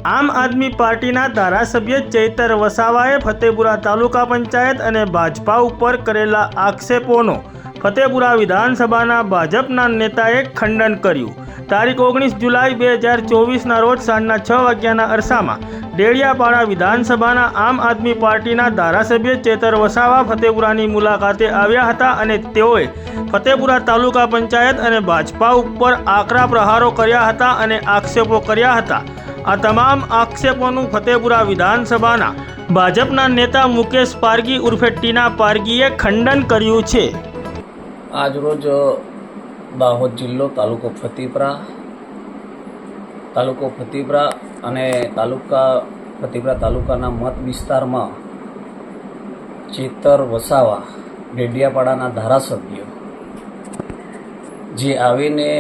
આમ આદમી પાર્ટીના ધારાસભ્ય ચૈતર વસાવાએ ફતેપુરા તાલુકા પંચાયત અને ભાજપા ઉપર કરેલા આક્ષેપોનો ફતેપુરા વિધાનસભાના ભાજપના નેતાએ ખંડન કર્યું। તારીખ 19 જુલાઈ 2024ના રોજ સાંજના 6 વાગ્યાના અરસામાં ડેડિયાપાડા વિધાનસભાના આમ આદમી પાર્ટીના ધારાસભ્ય ચૈતર વસાવા ફતેપુરાની મુલાકાતે આવ્યા હતા અને તેઓએ ફતેપુરા તાલુકા પંચાયત અને ભાજપા ઉપર આકરા પ્રહારો કર્યા હતા અને આક્ષેપો કર્યા હતા। આ તમામ આક્ષેપોનું ફતેપુરા વિધાનસભાના ભાજપના નેતા મુકેશ પારગી ઉર્ફે ટીના પારગીએ ખંડન કર્યું છે। આજરોજ દાહોદ જિલ્લો તાલુકો ફતેપુરા અને ફતેપુરા તાલુકાના મત વિસ્તારમાં ચૈતર વસાવા ડેડિયાપાડાના ધારાસભ્ય જે આવીને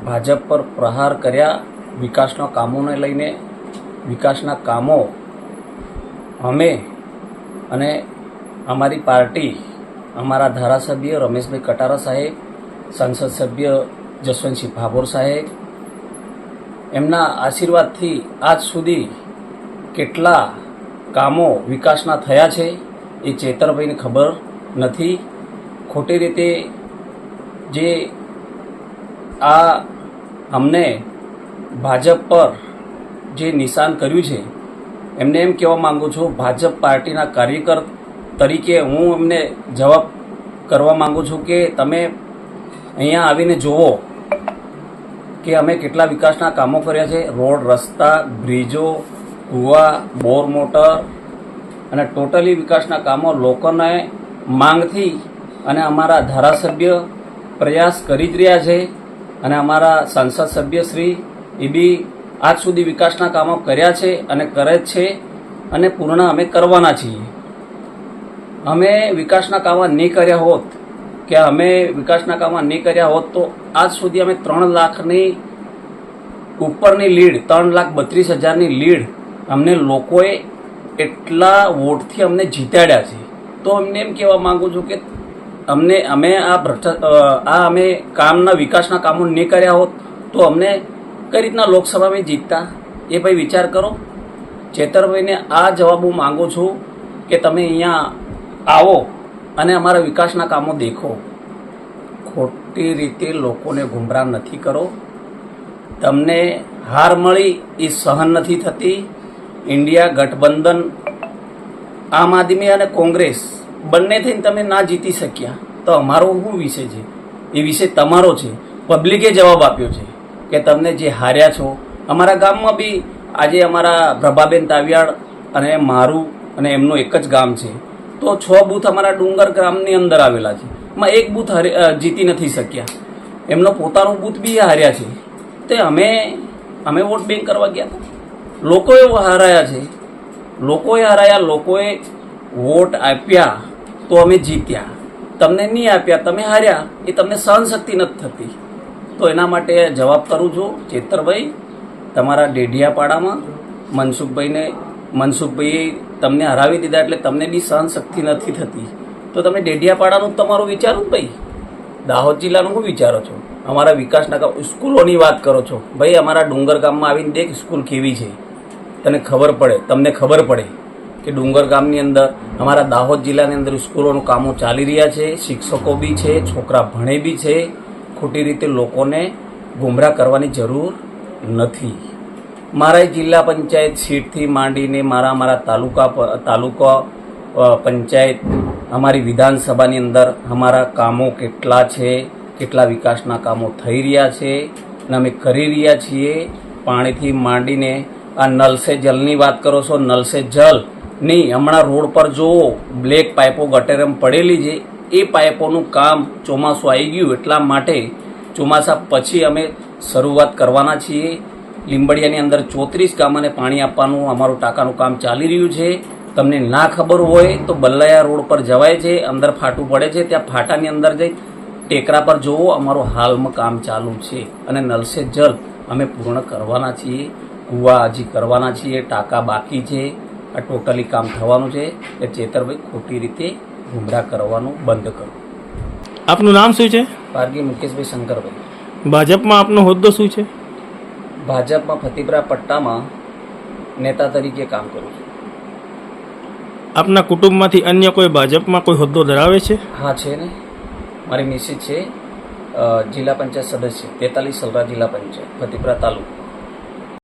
ભાજપ પર પ્રહાર કર્યા। વિકાસના કામોને લઈને વિકાસના કામો અમે અને અમારી પાર્ટી અમારા ધારાસભ્ય રમેશભાઈ કટારા સાહેબ, સંસદ સભ્ય જસવંતસિંહ ભાભોર સાહેબ, એમના આશીર્વાદથી આજ સુધી કેટલા કામો વિકાસના થયા છે એ ચૈતરભાઈને ખબર નથી। ખોટી રીતે જે આ અમને ભાજપ પર જે નિશાન કર્યું છે એમને એમ કહેવા માગું છું, ભાજપ પાર્ટીના કાર્યકર તરીકે હું એમને જવાબ કરવા માગું છું કે તમે અહીંયા આવીને જુઓ કે અમે કેટલા વિકાસના કામો કર્યા છે। રોડ, રસ્તા, બ્રિજો, કૂવા, બોર મોટર અને ટોટલી વિકાસના કામો લોકોને માંગથી અને અમારા ધારાસભ્ય પ્રયાસ કરી જ રહ્યા છે અને અમારા સંસદ સભ્ય શ્રી એ બી આજ સુધી વિકાસના કામો કર્યા છે અને કરે જ છે અને પૂર્ણ અમે કરવાના છીએ। અમે વિકાસના કામો નહીં કર્યા હોત તો આજ સુધી અમે 3 લાખની ઉપરની લીડ 3,32,000ની લીડ અમને લોકોએ એટલા વોટથી અમને જીતાડ્યા છે। તો અમને એમ કહેવા માગું છું કે અમે કામના વિકાસના કામો નહીં કર્યા હોત તો અમને કઈ રીતના લોકસભામાં જીતતા એ ભાઈ વિચાર કરો। ચૈતરભાઈને આ જવાબ હું માગું છું કે તમે અહીંયા આવો અને અમારા વિકાસના કામો દેખો। ખોટી રીતે લોકોને ગુમરાહ નથી કરો। તમને હાર મળી એ સહન નથી થતી। ઇન્ડિયા ગઠબંધન આમ આદમી અને કોંગ્રેસ બંને થઈને તમે ના જીતી શક્યા તો અમારો શું વિષય છે? એ વિષય તમારો છે। પબ્લિકે જવાબ આપ્યો છે કે તમને જે હાર્યા છો। અમારા ગામમાં બી આજે અમારા પ્રભાબેન તાવિયાડ અને મારું અને એમનું એક જ ગામ છે તો 6 બૂથ અમારા ડુંગર ગ્રામની અંદર આવેલા છે, એમાં એક બૂથ જીતી નથી શક્યા। એમનો પોતાનું બૂથ બી હાર્યા છે તે અમે વોટ બેંક કરવા ગયા હતા। લોકોએ હારાયા, લોકોએ વોટ આપ્યા તો અમે જીત્યા। તમને નહીં આપ્યા, તમે હાર્યા, એ તમને સહનશક્તિ નથી થતી। તો એના માટે જવાબ કરું છું, ચૈતરભાઈ તમારા ડેડિયાપાડામાં મનસુખભાઈએ તમને હરાવી દીધા એટલે તમને બી સહનશક્તિ નથી થતી તો તમે ડેડિયાપાડાનું તમારું વિચારો ભાઈ। દાહોદ જિલ્લાનું શું વિચારો છો? અમારા વિકાસના કામ, સ્કૂલોની વાત કરો છો ભાઈ। અમારા ડુંગર ગામમાં આવીને દેખ સ્કૂલ કેવી છે, તમને ખબર પડે કે ડુંગર ગામની અંદર અમારા દાહોદ જિલ્લાની અંદર સ્કૂલોનું કામો ચાલી રહ્યા છે, શિક્ષકો બી છે, છોકરા ભણે બી છે। ખોટી રીતે લોકોને ગુમરાહ કરવાની જરૂર નથી। મારા જિલ્લા પંચાયત સીટથી માંડીને મારા તાલુકા પંચાયત અમારી વિધાનસભાની અંદર અમારા કામો કેટલા છે, કેટલા વિકાસના કામો થઈ રહ્યા છે અને અમે કરી રહ્યા છીએ। પાણીથી માંડીને આ નલ સે જલની વાત કરો છો, નલ સે જલ નહીં, હમણાં રોડ પર જુઓ બ્લેક પાઇપો ગટેરમ પડેલી છે, એ પાઇપોનું કામ ચોમાસું આવી ગયું એટલા માટે ચોમાસા પછી અમે શરૂઆત કરવાના છીએ। લીંબડિયાની અંદર 34 ગામોને પાણી આપવાનું અમારું ટાંકાનું કામ ચાલી રહ્યું છે। તમને ના ખબર હોય તો બલ્લાયા રોડ પર જવાય છે, અંદર ફાટું પડે છે, ત્યાં ફાટાની અંદર જઈ ટેકરા પર જોવો, અમારું હાલમાં કામ ચાલુ છે અને નલ સે જલ અમે પૂર્ણ કરવાના છીએ। કૂવા હજી કરવાના છીએ, ટાંકા બાકી છે, આ ટોટલી કામ થવાનું છે। એ ચૈતરભાઈ ખોટી રીતે ગુમરાહ કરવાનું બંધ કરો। આપનું નામ શું છે? પારગી મુકેશભાઈ શંકરભાઈ। ભાજપમાં આપનો હોદ્દો શું છે? ભાજપમાં ફતેપુરા પટ્ટામાં નેતા તરીકે કામ કરું છું. આપના કુટુંબમાંથી અન્ય કોઈ ભાજપમાં કોઈ હોદ્દો ધરાવે છે? હા છે ને, મારી મિસિસ છે જિલ્લા પંચાયત સદસ્ય 43 સલરા જિલ્લા પંચાયત ફતેપુરા તાલુકો.